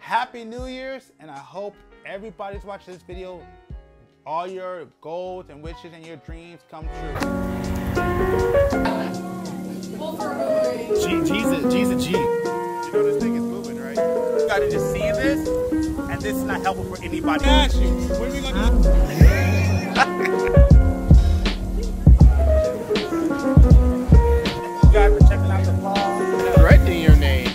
Happy New Year's, and I hope everybody's watching this video. All your goals and wishes and your dreams come true. G's a G. You know this thing is moving, right? You gotta just see this, and this is not helpful for anybody. Ask you, what are we gonna do? You guys are checking out the vlog. Threatening your name.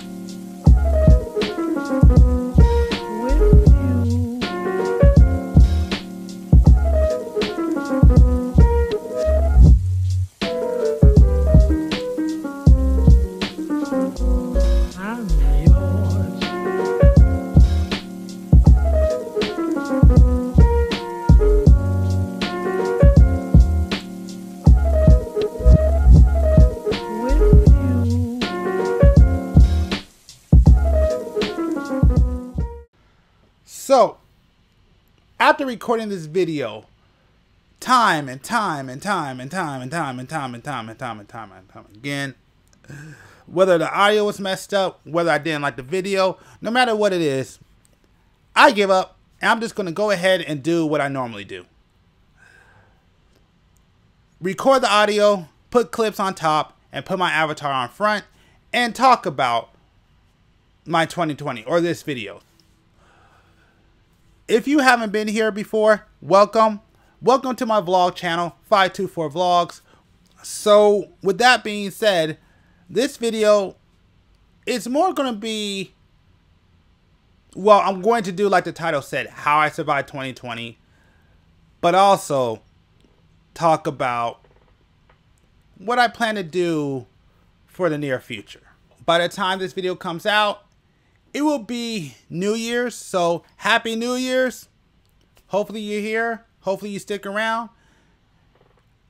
So, after recording this video, time again, whether the audio was messed up, whether I didn't like the video, no matter what it is, I give up and I'm just going to go ahead and do what I normally do. Record the audio, put clips on top, and put my avatar on front and talk about my 2020 or this video. If you haven't been here before, welcome. Welcome to my vlog channel, 524 Vlogs. So with that being said, this video is more going to be, well, I'm going to do like the title said, how I survived 2020, but also talk about what I plan to do for the near future. By the time this video comes out, it will be New Year's, so Happy New Year's. Hopefully you're here. Hopefully you stick around.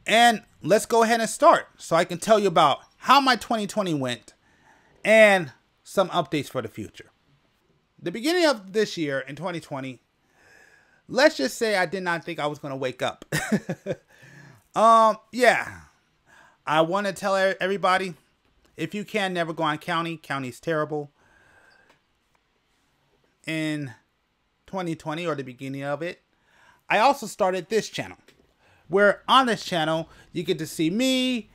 And let's go ahead and start so I can tell you about how my 2020 went and some updates for the future. The beginning of this year in 2020, let's just say I did not think I was going to wake up. Yeah. I want to tell everybody, if you can, never go on county. County's terrible. In 2020 or the beginning of it, I also started this channel, where on this channel you get to see me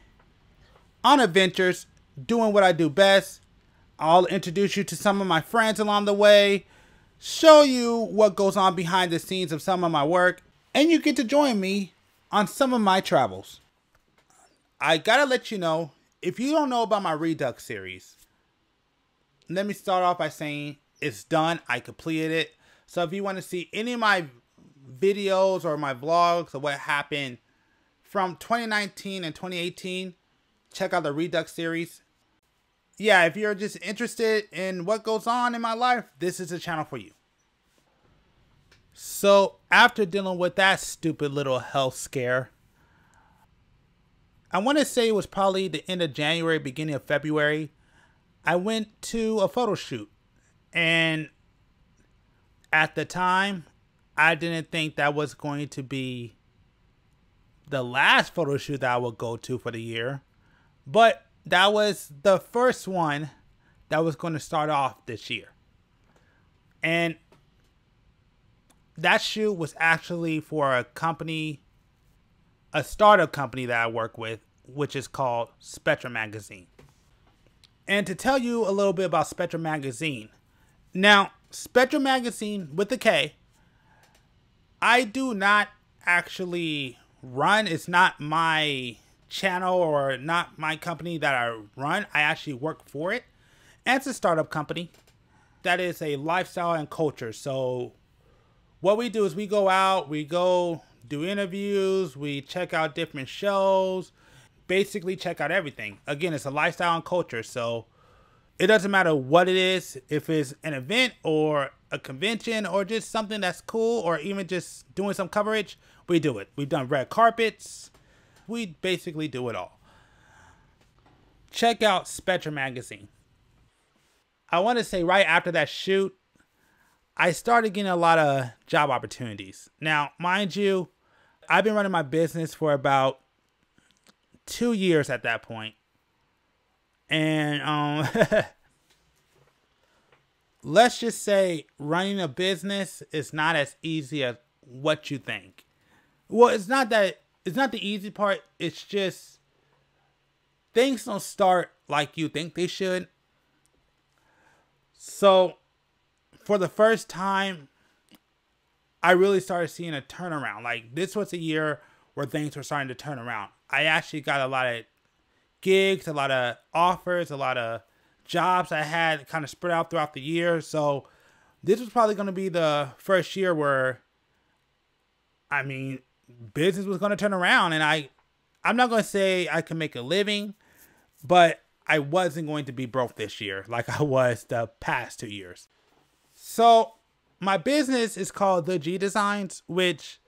on adventures doing what I do best. I'll introduce you to some of my friends along the way, show you what goes on behind the scenes of some of my work, and you get to join me on some of my travels. I gotta let you know, if you don't know about my Redux series, let me start off by saying it's done. I completed it. So if you want to see any of my videos or my vlogs of what happened from 2019 and 2018, check out the Redux series. Yeah, if you're just interested in what goes on in my life, this is a channel for you. So after dealing with that stupid little health scare, I want to say it was probably the end of January, beginning of February, I went to a photo shoot. And at the time, I didn't think that was going to be the last photo shoot that I would go to for the year. But that was the first one that was going to start off this year. And that shoot was actually for a company, a startup company that I work with, which is called Spektrum Magazine. And to tell you a little bit about Spektrum Magazine, now, Spektrum Magazine with a K, I do not actually run. It's not my channel or not my company that I run. I actually work for it. And it's a startup company that is a lifestyle and culture. So what we do is we go out, we go do interviews, we check out different shows, basically check out everything. Again, it's a lifestyle and culture. So it doesn't matter what it is, if it's an event or a convention or just something that's cool or even just doing some coverage, we do it. We've done red carpets. We basically do it all. Check out Spektrum Magazine. I want to say right after that shoot, I started getting a lot of job opportunities. Now, mind you, I've been running my business for about 2 years at that point. And let's just say running a business is not as easy as what you think. Well, it's not the easy part. It's just things don't start like you think they should. So for the first time, I really started seeing a turnaround. Like, this was a year where things were starting to turn around. I actually got a lot of gigs, a lot of offers, a lot of jobs I had kind of spread out throughout the year. So this was probably going to be the first year where, I mean, business was going to turn around. And I'm not going to say I can make a living, but I wasn't going to be broke this year like I was the past 2 years. So my business is called The G Designs, which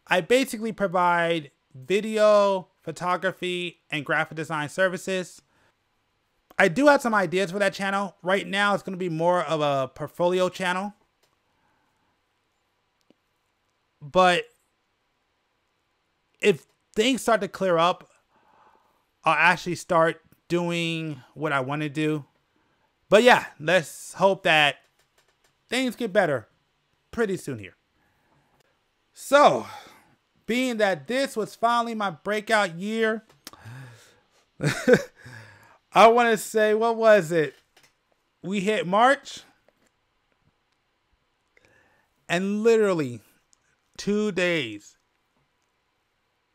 I basically provide video, photography, and graphic design services. I do have some ideas for that channel. Right now, it's going to be more of a portfolio channel. But if things start to clear up, I'll actually start doing what I want to do. But yeah, let's hope that things get better pretty soon here. So, being that this was finally my breakout year, I want to say, what was it? We hit March, and literally 2 days,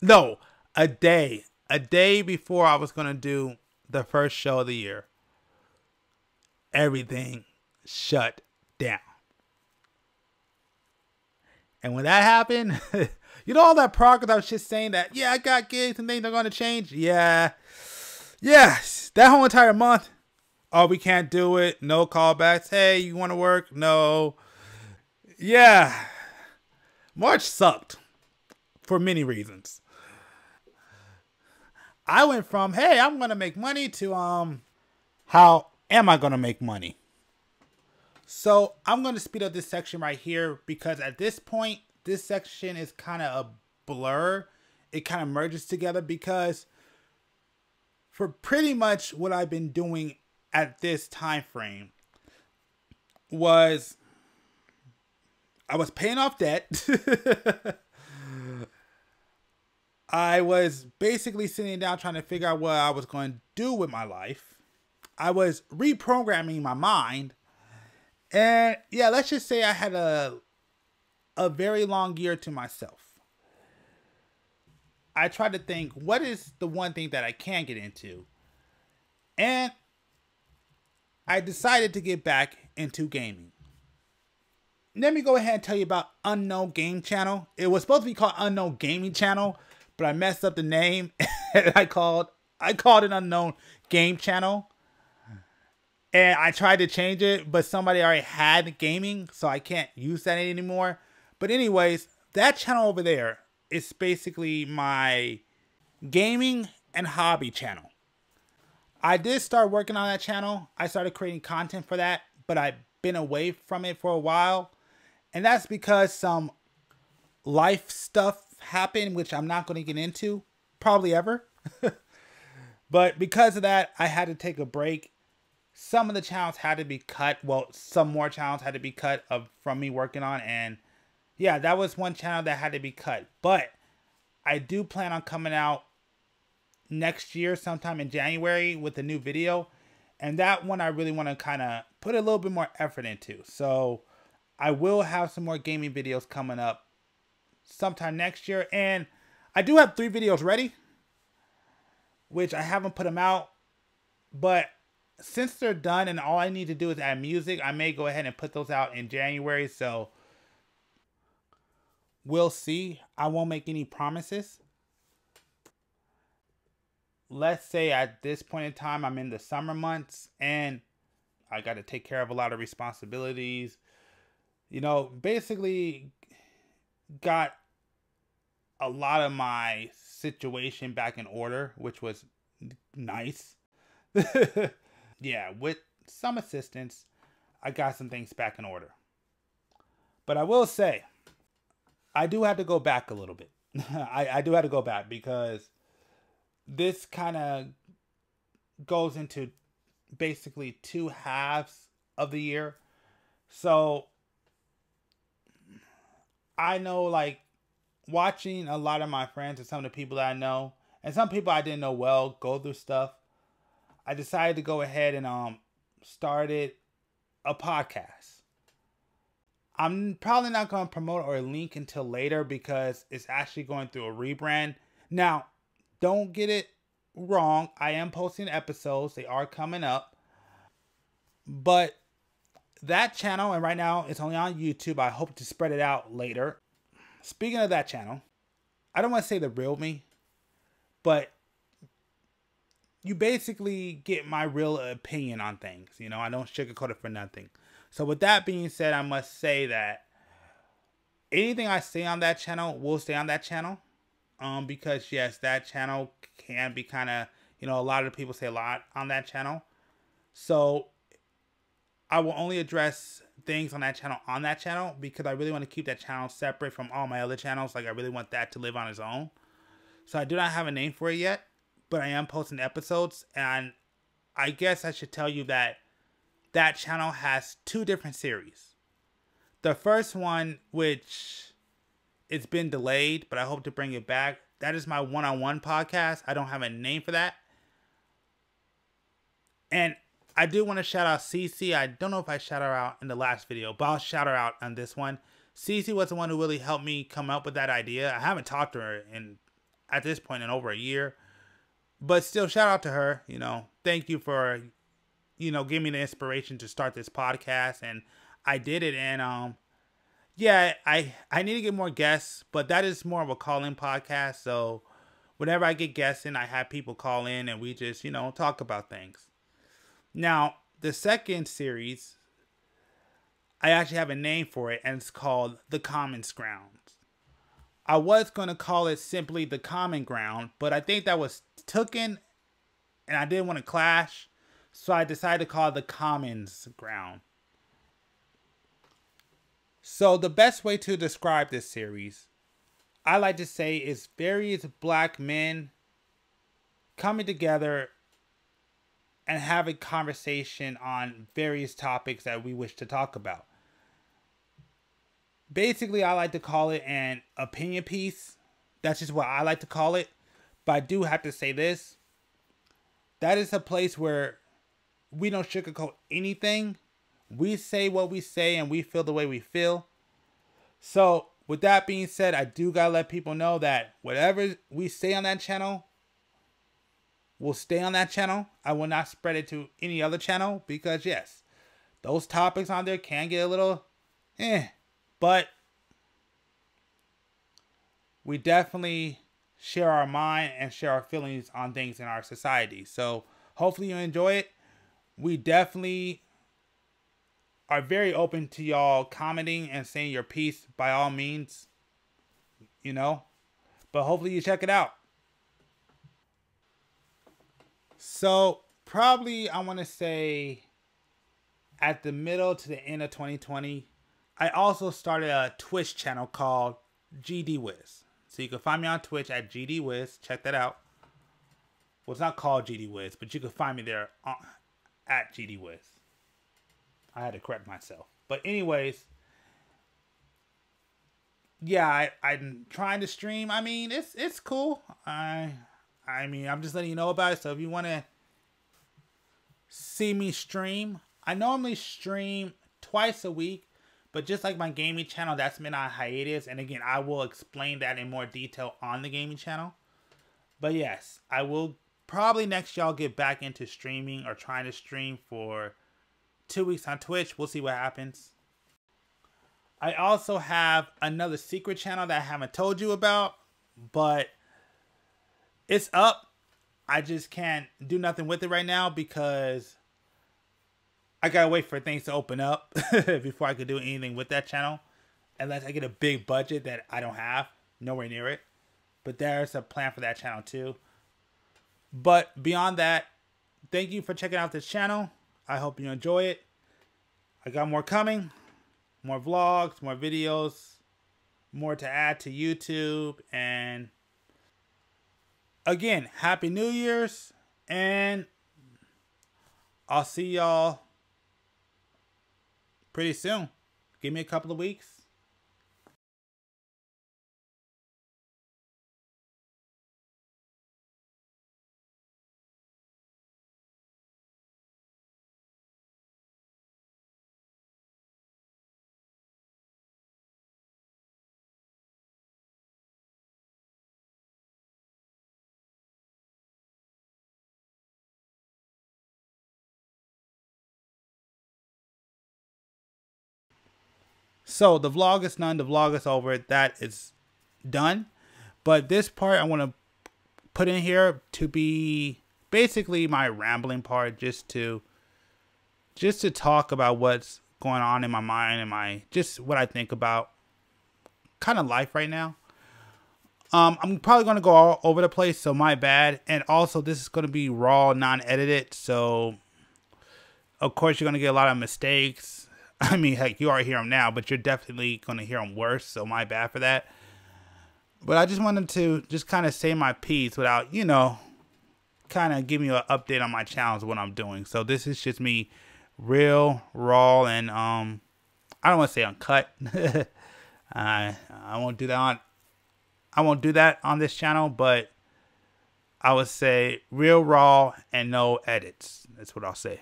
no, a day before I was going to do the first show of the year, everything shut down. And when that happened, you know, all that progress I was just saying that, yeah, I got gigs and things are going to change. Yeah. Yes. That whole entire month. Oh, we can't do it. No callbacks. Hey, you want to work? No. Yeah. March sucked for many reasons. I went from, hey, I'm going to make money to, how am I going to make money? So I'm going to speed up this section right here because at this point, this section is kind of a blur. It kind of merges together because for pretty much what I've been doing at this time frame was I was paying off debt. I was basically sitting down trying to figure out what I was going to do with my life. I was reprogramming my mind. And yeah, let's just say I had a very long year to myself. I tried to think, what is the one thing that I can get into? And I decided to get back into gaming. Let me go ahead and tell you about Unknown Game Channel. It was supposed to be called Unknown Gaming Channel, but I messed up the name. And I called it Unknown Game Channel. And I tried to change it, but somebody already had gaming, so I can't use that anymore. But anyways, that channel over there is basically my gaming and hobby channel. I did start working on that channel. I started creating content for that, but I've been away from it for a while. And that's because some life stuff happened, which I'm not going to get into, probably ever. But because of that, I had to take a break. Some of the channels had to be cut. Well, some more channels had to be cut from me working on. And yeah, that was one channel that had to be cut. But I do plan on coming out next year, sometime in January, with a new video. And that one I really want to kind of put a little bit more effort into. So I will have some more gaming videos coming up sometime next year. And I do have 3 videos ready, which I haven't put them out. But since they're done and all I need to do is add music, I may go ahead and put those out in January. So we'll see. I won't make any promises. Let's say at this point in time, I'm in the summer months and I got to take care of a lot of responsibilities. You know, basically got a lot of my situation back in order, which was nice. Yeah, with some assistance, I got some things back in order. But I will say, I do have to go back a little bit. I do have to go back because this kind of goes into basically 2 halves of the year. So I know, like, watching a lot of my friends and some of the people that I know, and some people I didn't know well, go through stuff, I decided to go ahead and started a podcast. I'm probably not going to promote or link until later because it's actually going through a rebrand. Now, don't get it wrong. I am posting episodes. They are coming up. But that channel, and right now it's only on YouTube. I hope to spread it out later. Speaking of that channel, I don't want to say the real me, but you basically get my real opinion on things. You know, I don't sugarcoat it for nothing. So with that being said, I must say that anything I say on that channel will stay on that channel. Because yes, that channel can be kind of, you know, a lot of people say a lot on that channel. So I will only address things on that channel because I really want to keep that channel separate from all my other channels. Like, I really want that to live on its own. So I do not have a name for it yet, but I am posting episodes, and I guess I should tell you that that channel has 2 different series. The first one, which it's been delayed, but I hope to bring it back, that is my one-on-one podcast. I don't have a name for that. And I do want to shout out Cece. I don't know if I shout her out in the last video, but I'll shout her out on this one. Cece was the one who really helped me come up with that idea. I haven't talked to her at this point in over a year, but still, shout out to her. You know, thank you for, you know, giving me the inspiration to start this podcast, and I did it. And yeah, I need to get more guests, but that is more of a call-in podcast. So whenever I get guests in, I have people call in and we just, you know, talk about things. Now, the second series, I actually have a name for it, and it's called The Common Ground. I was going to call it simply The Common Ground, but I think that was taken, and I didn't want to clash, so I decided to call it The Commons Ground. So the best way to describe this series, I like to say, is various black men coming together and have a conversation on various topics that we wish to talk about. Basically, I like to call it an opinion piece. That's just what I like to call it. But I do have to say this. That is a place where we don't sugarcoat anything. We say what we say and we feel the way we feel. So, with that being said, I do gotta let people know that whatever we say on that channel will stay on that channel. I will not spread it to any other channel because, yes, those topics on there can get a little but we definitely share our mind and share our feelings on things in our society. So hopefully you enjoy it. We definitely are very open to y'all commenting and saying your piece by all means, you know, but hopefully you check it out. So probably I want to say at the middle to the end of 2020, I also started a Twitch channel called GD Wiz. So you can find me on Twitch at GD Wiz. Check that out. Well, it's not called GD Wiz, but you can find me there at GD Wiz. I had to correct myself. But anyways, yeah, I'm trying to stream. I mean, it's cool. I mean, I'm just letting you know about it. So if you want to see me stream, I normally stream twice a week. But just like my gaming channel, that's been on hiatus. And again, I will explain that in more detail on the gaming channel. But yes, I will probably next y'all get back into streaming or trying to stream for 2 weeks on Twitch. We'll see what happens. I also have another secret channel that I haven't told you about, but it's up. I just can't do nothing with it right now because I gotta wait for things to open up before I could do anything with that channel. Unless I get a big budget that I don't have. Nowhere near it. But there's a plan for that channel too. But beyond that, thank you for checking out this channel. I hope you enjoy it. I got more coming. More vlogs, more videos. More to add to YouTube. And again, Happy New Year's. And I'll see y'all pretty soon. Give me a couple of weeks. So the vlog is done. The vlog is over. That is done. But this part I want to put in here to be basically my rambling part, just to talk about what's going on in my mind and just what I think about kind of life right now. I'm probably going to go all over the place, so my bad. And also, this is going to be raw, non-edited, so of course you're going to get a lot of mistakes. I mean, heck, you already hear them now, but you're definitely going to hear them worse, so my bad for that. But I just wanted to just kind of say my piece without, you know, kind of giving you an update on my channels, what I'm doing. So this is just me, real, raw, and I don't want to say uncut. I won't do that on this channel, but I would say real, raw, and no edits. That's what I'll say.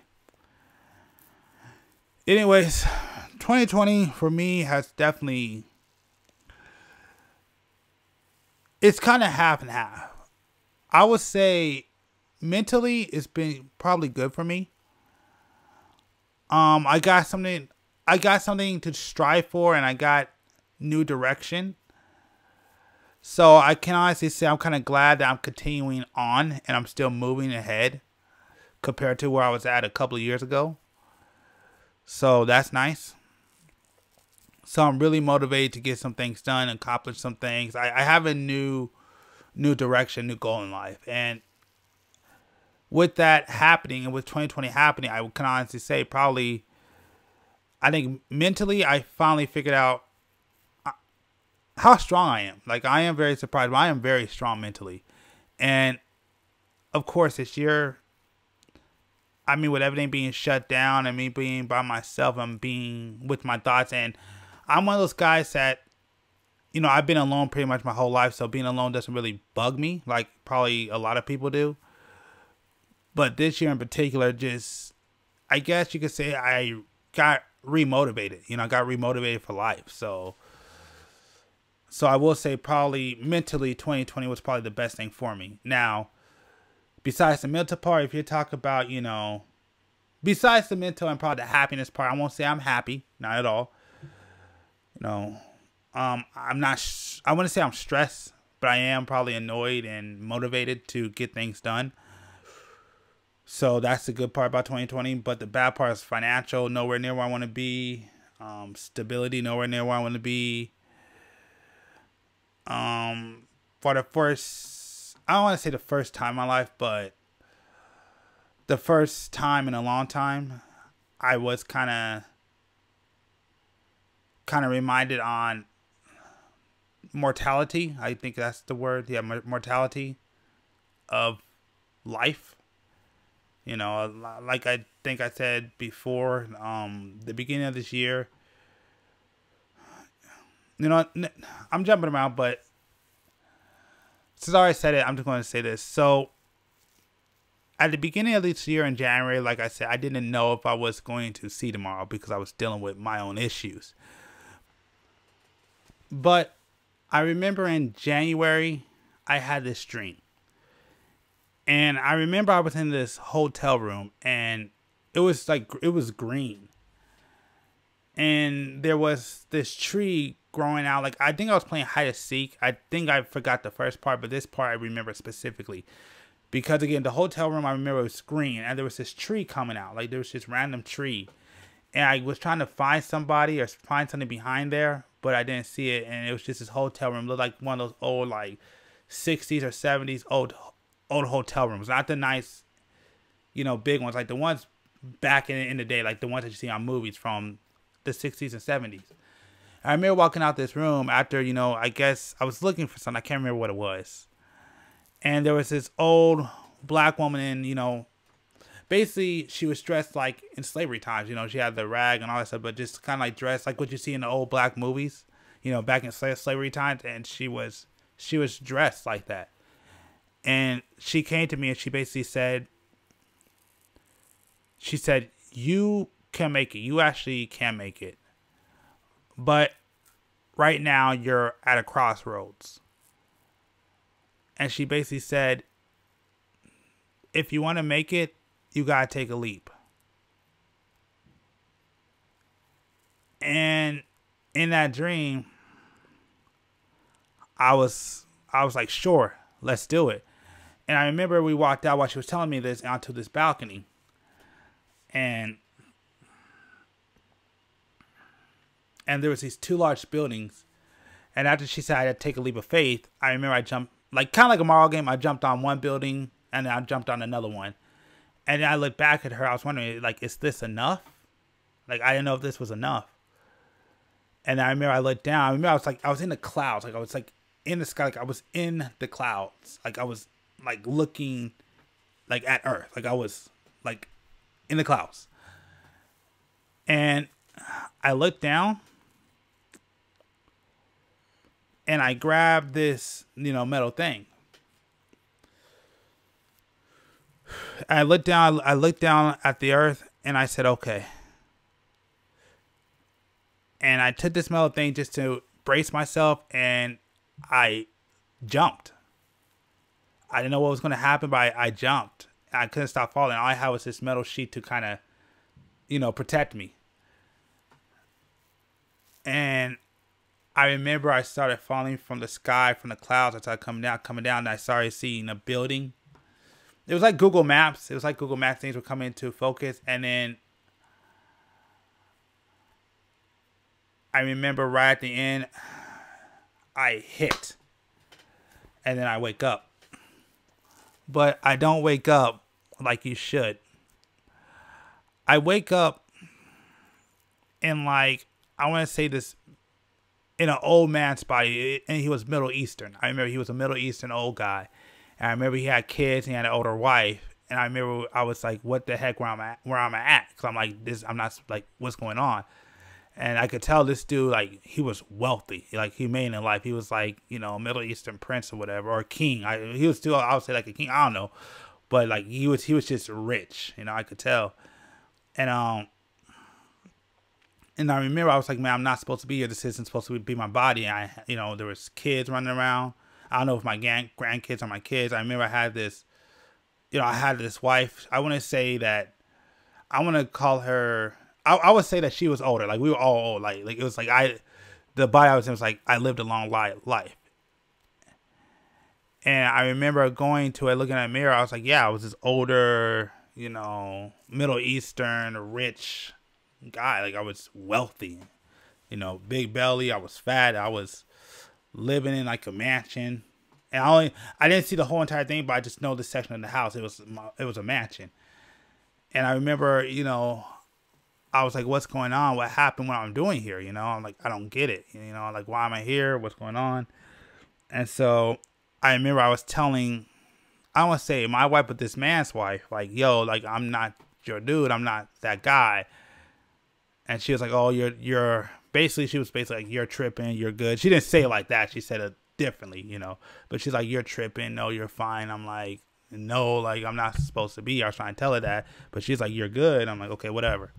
Anyways, 2020 for me has definitely, it's kind of half and half. I would say mentally it's been probably good for me. I got something to strive for, and I got new direction. So I can honestly say I'm kind of glad that I'm continuing on and I'm still moving ahead compared to where I was at a couple of years ago. So that's nice. So I'm really motivated to get some things done, accomplish some things. I have a new direction, new goal in life. And with that happening, and with 2020 happening, I can honestly say probably, I think mentally I finally figured out how strong I am. Like, I am very surprised, but I am very strong mentally. And of course this year, I mean, with everything being shut down and me being by myself, I'm being with my thoughts. And I'm one of those guys that, you know, I've been alone pretty much my whole life. So being alone doesn't really bug me like probably a lot of people do. But this year in particular, just, I guess you could say I got remotivated. You know, I got remotivated for life. So I will say probably mentally 2020 was probably the best thing for me. Now, besides the mental part, if you talk about, you know, besides the mental and probably the happiness part, I won't say I'm happy. Not at all. You know, I'm not, I wouldn't say I'm stressed, but I am probably annoyed and motivated to get things done. So that's the good part about 2020. But the bad part is financial, nowhere near where I want to be. Stability, nowhere near where I want to be. For the first, I don't want to say the first time in my life, but the first time in a long time, I was kind of reminded on mortality. I think that's the word. Yeah, mortality of life. You know, like I think I said before, the beginning of this year, you know, I'm jumping around, but since I already said it, I'm just going to say this. So, at the beginning of this year in January, like I said, I didn't know if I was going to see tomorrow because I was dealing with my own issues. But I remember in January, I had this dream. And I remember I was in this hotel room, and it was like, it was green. And there was this tree growing out. Like, I think I was playing hide and seek. I think I forgot the first part, but this part I remember specifically. Because again, the hotel room, I remember it was green, and there was this tree coming out. Like, there was this random tree. And I was trying to find somebody or find something behind there, but I didn't see it. And it was just this hotel room. It looked like one of those old, like, 60s or 70s old hotel rooms. Not the nice, you know, big ones. Like the ones back in the day, like the ones that you see on movies from the 60s and 70s. I remember walking out this room after, you know, I guess I was looking for something. I can't remember what it was. And there was this old black woman in, you know, basically she was dressed like in slavery times. You know, she had the rag and all that stuff, but just kind of like dressed like what you see in the old black movies. You know, back in slavery times, and she was dressed like that. And she came to me and she basically said, you can make it. You actually can make it. But right now you're at a crossroads. And she basically said, if you want to make it, you got to take a leap. And in that dream, I was like, sure, let's do it. And I remember we walked out while she was telling me this onto this balcony. And there was these two large buildings. And after she said I had to take a leap of faith, I remember I jumped, like kind of like a Mario game, I jumped on one building and then I jumped on another one. And then I looked back at her, I was wondering, like, is this enough? Like, I didn't know if this was enough. And I remember I looked down. I remember I was in the clouds. Like, I was like in the sky. Like, I was in the clouds. Like, I was like looking like at Earth. Like, I was like in the clouds. And I looked down and I grabbed this, you know, metal thing. I looked down at the Earth and I said, okay. And I took this metal thing just to brace myself and I jumped. I didn't know what was going to happen, but I jumped. I couldn't stop falling. All I had was this metal sheet to kind of, you know, protect me. And I remember I started falling from the sky, from the clouds. I started coming down, and I started seeing a building. It was like Google Maps. It was like Google Maps. Things were coming into focus. And then I remember right at the end, I hit. And then I wake up. But I don't wake up like you should. I wake up in like, I want to say this, in an old man's body. And he was Middle Eastern. I remember he was a Middle Eastern old guy. And I remember he had kids. He had an older wife. And I remember I was like, what the heck, where I'm at? Because I'm like, I'm not like, what's going on? And I could tell this dude, like, he was wealthy. Like, he made it in life. He was like, you know, a Middle Eastern prince or whatever, or king. He was still, I would say, like a king. I don't know. But, like, he was just rich. You know, I could tell. And I remember I was like, man, I'm not supposed to be here. This isn't supposed to be my body. And you know, there was kids running around. I don't know if my grandkids are my kids. I remember I had this, you know, I had this wife. I want to say that, I want to call her, I would say that she was older. Like, we were all old. Like it was like the body I was in was like, I lived a long life. And I remember going to it, looking at a mirror. I was like, yeah, I was this older, you know, Middle Eastern, rich guy. Like, I was wealthy, you know, big belly. I was fat. I was living in like a mansion. And I didn't see the whole entire thing, but I just know this section of the house. It was a mansion. And I remember, you know, I was like, what's going on? What happened? What I'm doing here? You know, I'm like, I don't get it. You know, like, why am I here? What's going on? And so I remember I was telling, I don't want to say my wife, but this man's wife, like, yo, like, I'm not your dude. I'm not that guy. And she was like, oh, you're basically, she was basically like, you're tripping. You're good. She didn't say it like that. She said it differently, you know, but she's like, you're tripping. No, you're fine. I'm like, no, like, I'm not supposed to be here. I was trying to tell her that, but she's like, you're good. I'm like, okay, whatever.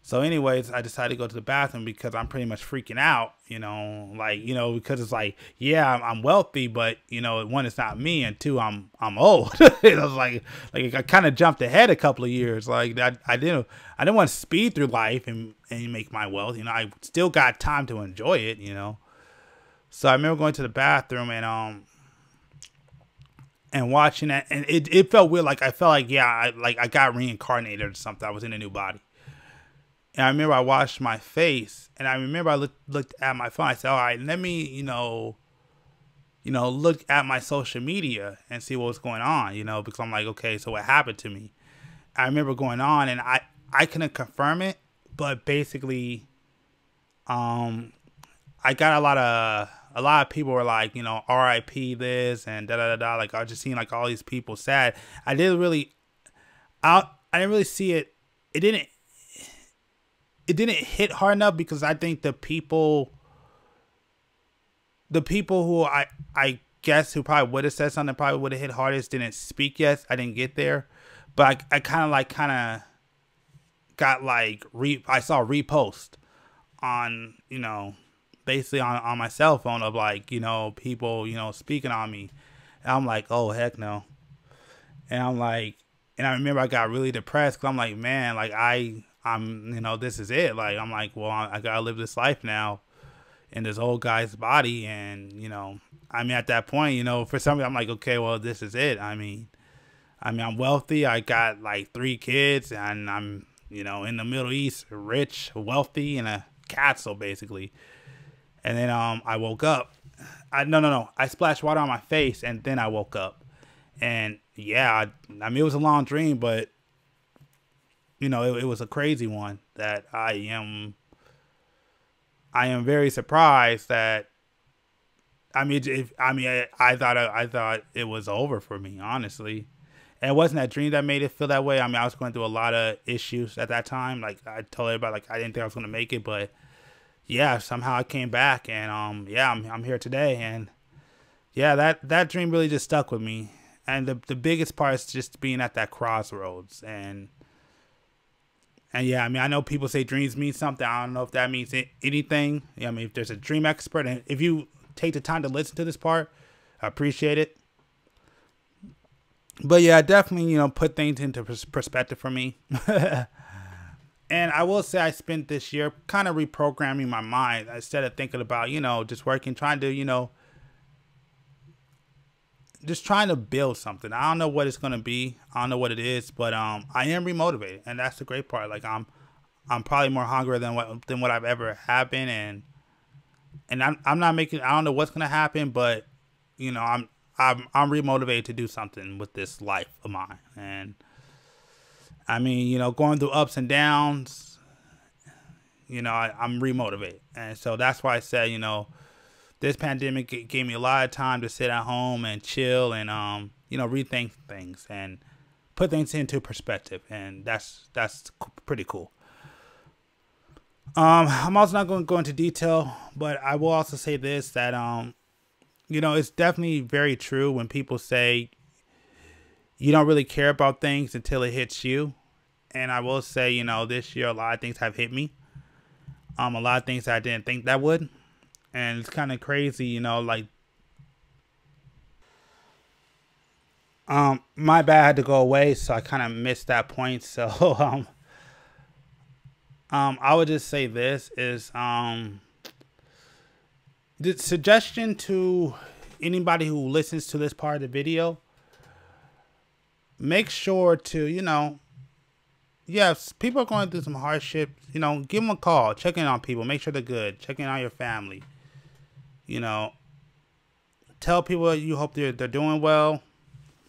So anyways, I decided to go to the bathroom because I'm pretty much freaking out, you know, like, you know, because it's like, yeah, I'm wealthy, but, you know, one, it's not me, and two, I'm old. It was like I kind of jumped ahead a couple of years. Like, I didn't want to speed through life and make my wealth. You know, I still got time to enjoy it, you know. So I remember going to the bathroom and watching that, and it felt weird. Like, I felt like, yeah, I got reincarnated or something. I was in a new body. And I remember I washed my face, and I remember I looked at my phone. I said, all right, let me, you know, look at my social media and see what was going on, you know, because I'm like, okay, so what happened to me? I remember going on, and I couldn't confirm it, but basically, I got a lot of people were like, you know, RIP this and da da da da. Like, I was just seeing like all these people sad. I I didn't really see it. It didn't hit hard enough because I think the people who I guess who probably would have said something, probably would have hit hardest, didn't speak yet. I didn't get there, but I kind of got like I saw a repost on, basically on my cell phone of like, people, speaking on me. And I'm like, oh heck no. And I'm like, and I remember I got really depressed because I'm like, man, like I'm this is it. Like, I'm like, well, I gotta live this life now in this old guy's body. And, at that point, for some reason, I'm like, okay, well, this is it. I mean, I'm wealthy. I got like 3 kids and I'm, in the Middle East, rich, wealthy, and a castle basically. And then, I woke up. No. I splashed water on my face and then I woke up. And yeah, it was a long dream, but it was a crazy one that I am very surprised that, I thought it was over for me, honestly. And it wasn't that dream that made it feel that way. I was going through a lot of issues at that time. Like I told everybody, like I didn't think I was going to make it, but yeah, somehow I came back and, yeah, I'm here today. And yeah, that dream really just stuck with me. And the biggest part is just being at that crossroads. And yeah, I know people say dreams mean something. I don't know if that means anything. If there's a dream expert, and if you take the time to listen to this part, I appreciate it. But yeah, definitely, put things into perspective for me. And I will say I spent this year kind of reprogramming my mind instead of thinking about, just working, trying to, just trying to build something. I don't know what it's gonna be. I don't know what it is, but I am remotivated, and that's the great part. Like I'm probably more hungry than what I've ever have been, and I'm not making. I don't know what's gonna happen, but I'm remotivated to do something with this life of mine. And going through ups and downs, I'm remotivated, and so that's why I said, this pandemic gave me a lot of time to sit at home and chill and, rethink things and put things into perspective. And that's pretty cool. I'm also not going to go into detail, but I will also say this, that, it's definitely very true when people say you don't really care about things until it hits you. And I will say, this year, a lot of things have hit me. A lot of things I didn't think that would. And it's kind of crazy, like, my bad had to go away, so I kind of missed that point. So, I would just say this is, the suggestion to anybody who listens to this part of the video, make sure to, yes, people are going through some hardship, give them a call, check in on people, make sure they're good, check in on your family. Tell people you hope they're doing well.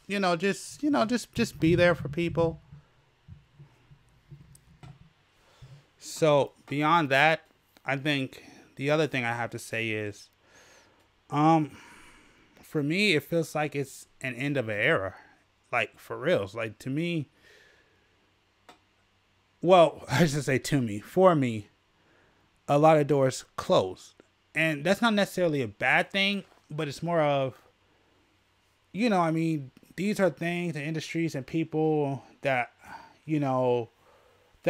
Just be there for people. So beyond that, I think the other thing I have to say is, for me, it feels like it's an end of an era. Like, for reals. Like, to me, well, I should say to me, for me, a lot of doors closed. And that's not necessarily a bad thing, but it's more of, these are things and industries and people that, that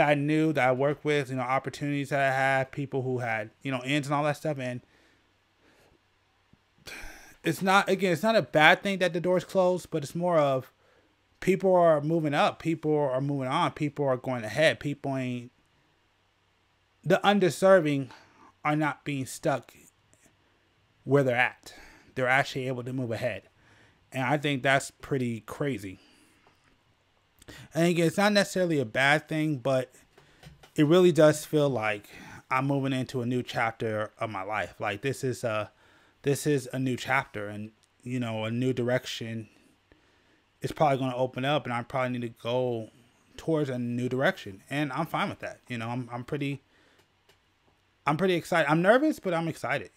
I knew, that I worked with, opportunities that I had, people who had, ends and all that stuff. And it's not a bad thing that the doors closed, but it's more of people are moving up, people are moving on, people are going ahead, the undeserving are not being stuck where they're at. They're actually able to move ahead. And I think that's pretty crazy. And again, it's not necessarily a bad thing, but it really does feel like I'm moving into a new chapter of my life. Like this is a new chapter, and a new direction is probably going to open up, and I probably need to go towards a new direction. And I'm fine with that. I'm pretty excited. I'm nervous, but I'm excited,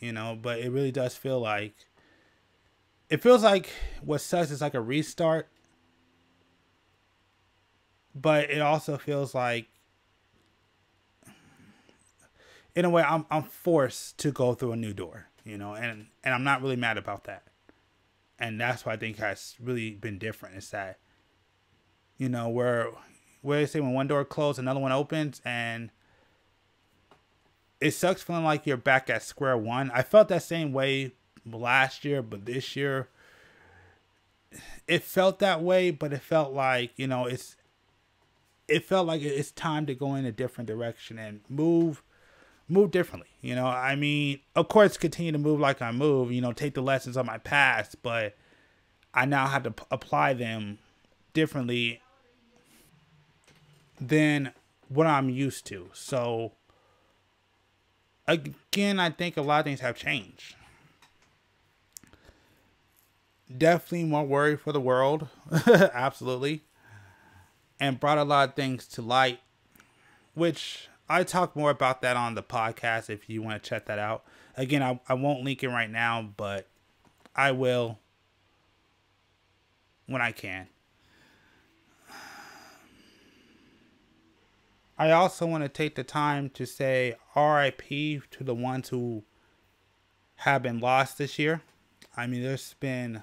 but it really does feel like, what sucks is like a restart, but it also feels like, in a way, I'm forced to go through a new door, and I'm not really mad about that. And that's what I think has really been different, is that, where they say when one door closed, another one opens, and it sucks feeling like you're back at square one. I felt that same way last year, but this year it felt that way, but it felt like, it felt like it's time to go in a different direction and move differently. I mean, of course, continue to move like I move, take the lessons of my past, but I now have to apply them differently than what I'm used to. So again, I think a lot of things have changed. Definitely more worried for the world. Absolutely. And brought a lot of things to light, which I talk more about that on the podcast if you want to check that out. Again, I won't link it right now, but I will when I can. I also want to take the time to say RIP to the ones who have been lost this year. I mean, there's been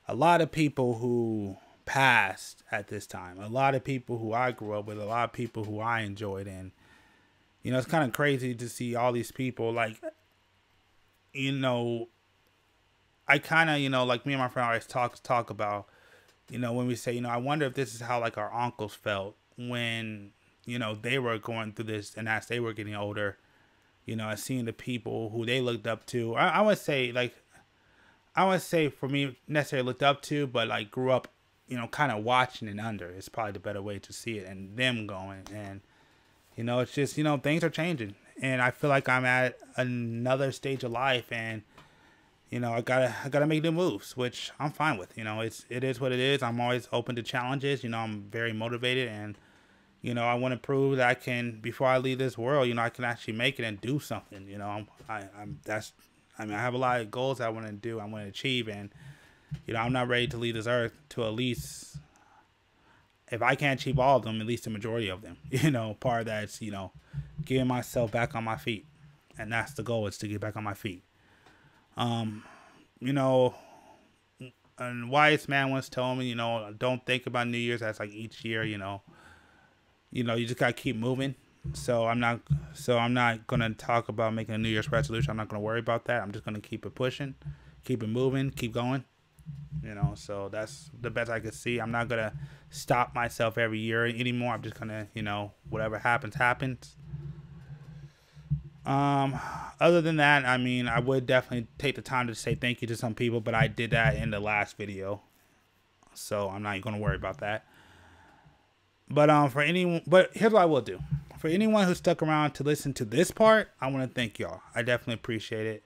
a lot of people who passed at this time. A lot of people who I grew up with. A lot of people who I enjoyed. And, it's kind of crazy to see all these people. Like, I kind of, like me and my friend always talk about, when we say, I wonder if this is how, like, our uncles felt when, they were going through this, and as they were getting older, seeing the people who they looked up to. I would say for me, necessarily looked up to, but like grew up, kind of watching and under. It's probably the better way to see it, and them going. And, it's just, things are changing. And I feel like I'm at another stage of life, and, I gotta make new moves, which I'm fine with. It is what it is. I'm always open to challenges. I'm very motivated, and, I want to prove that I can, before I leave this world, I can actually make it and do something. I have a lot of goals I want to do, I want to achieve, and, I'm not ready to leave this earth to at least, if I can't achieve all of them, at least the majority of them. Part of that is, getting myself back on my feet. And that's the goal, is to get back on my feet. And wise man once told me, don't think about New Year's as like each year, you just gotta keep moving. So I'm not gonna talk about making a New Year's resolution. I'm not gonna worry about that. I'm just gonna keep it pushing, keep it moving, keep going. So that's the best I could see. I'm not gonna stop myself every year anymore. I'm just gonna, whatever happens. Other than that, I mean, I would definitely take the time to say thank you to some people, but I did that in the last video, so I'm not gonna worry about that. But here's what I will do. For anyone who stuck around to listen to this part, I want to thank y'all. I definitely appreciate it.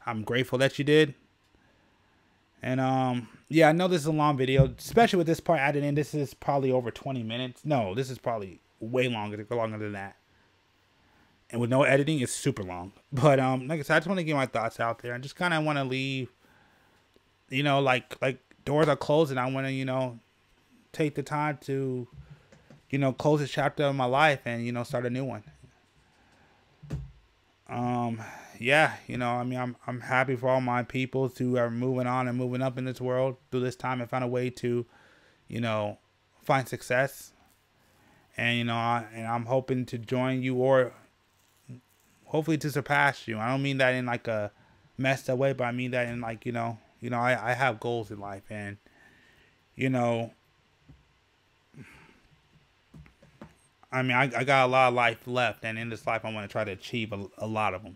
I'm grateful that you did. And yeah, I know this is a long video, especially with this part added in. This is probably over 20 minutes. No, this is probably way longer than that. And with no editing, it's super long. But like I said, I just want to get my thoughts out there. I just kind of want to leave, like doors are closed, and I want to, take the time to, close this chapter of my life and, start a new one. Yeah, I mean, I'm happy for all my people who are moving on and moving up in this world through this time and found a way to, find success. And, and I'm hoping to join you, or hopefully to surpass you. I don't mean that in like a messed up way, but I mean that in like, I have goals in life, and, I mean, I got a lot of life left, and in this life, I want to try to achieve a lot of them,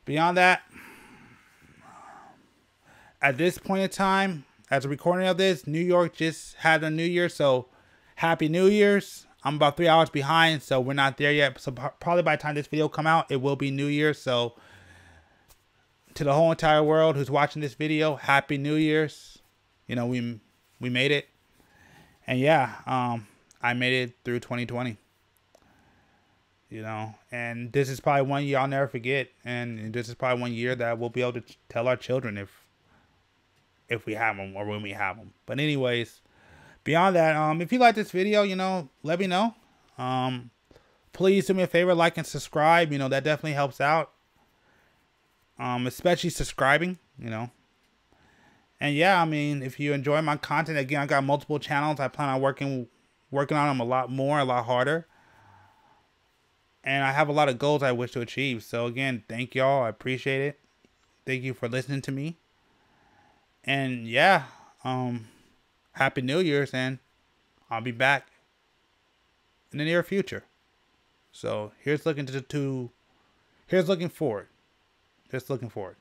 Beyond that, at this point in time, as a recording of this, New York just had a New Year, so Happy New Year's. I'm about 3 hours behind, so we're not there yet. So probably by the time this video come out, it will be New Year's. So to the whole entire world who's watching this video, Happy New Year's. We made it. And yeah, I made it through 2020. And this is probably one year I'll never forget. And this is probably one year that we'll be able to tell our children if we have them, or when we have them. But anyways, Beyond that, if you like this video, let me know. Please do me a favor, like and subscribe. That definitely helps out. Especially subscribing, And yeah, I mean, if you enjoy my content, again, I got multiple channels. I plan on working on them a lot more, a lot harder. And I have a lot of goals I wish to achieve. So again, thank y'all. I appreciate it. Thank you for listening to me. And yeah, Happy New Year's, and I'll be back in the near future. So here's looking forward. Just looking forward.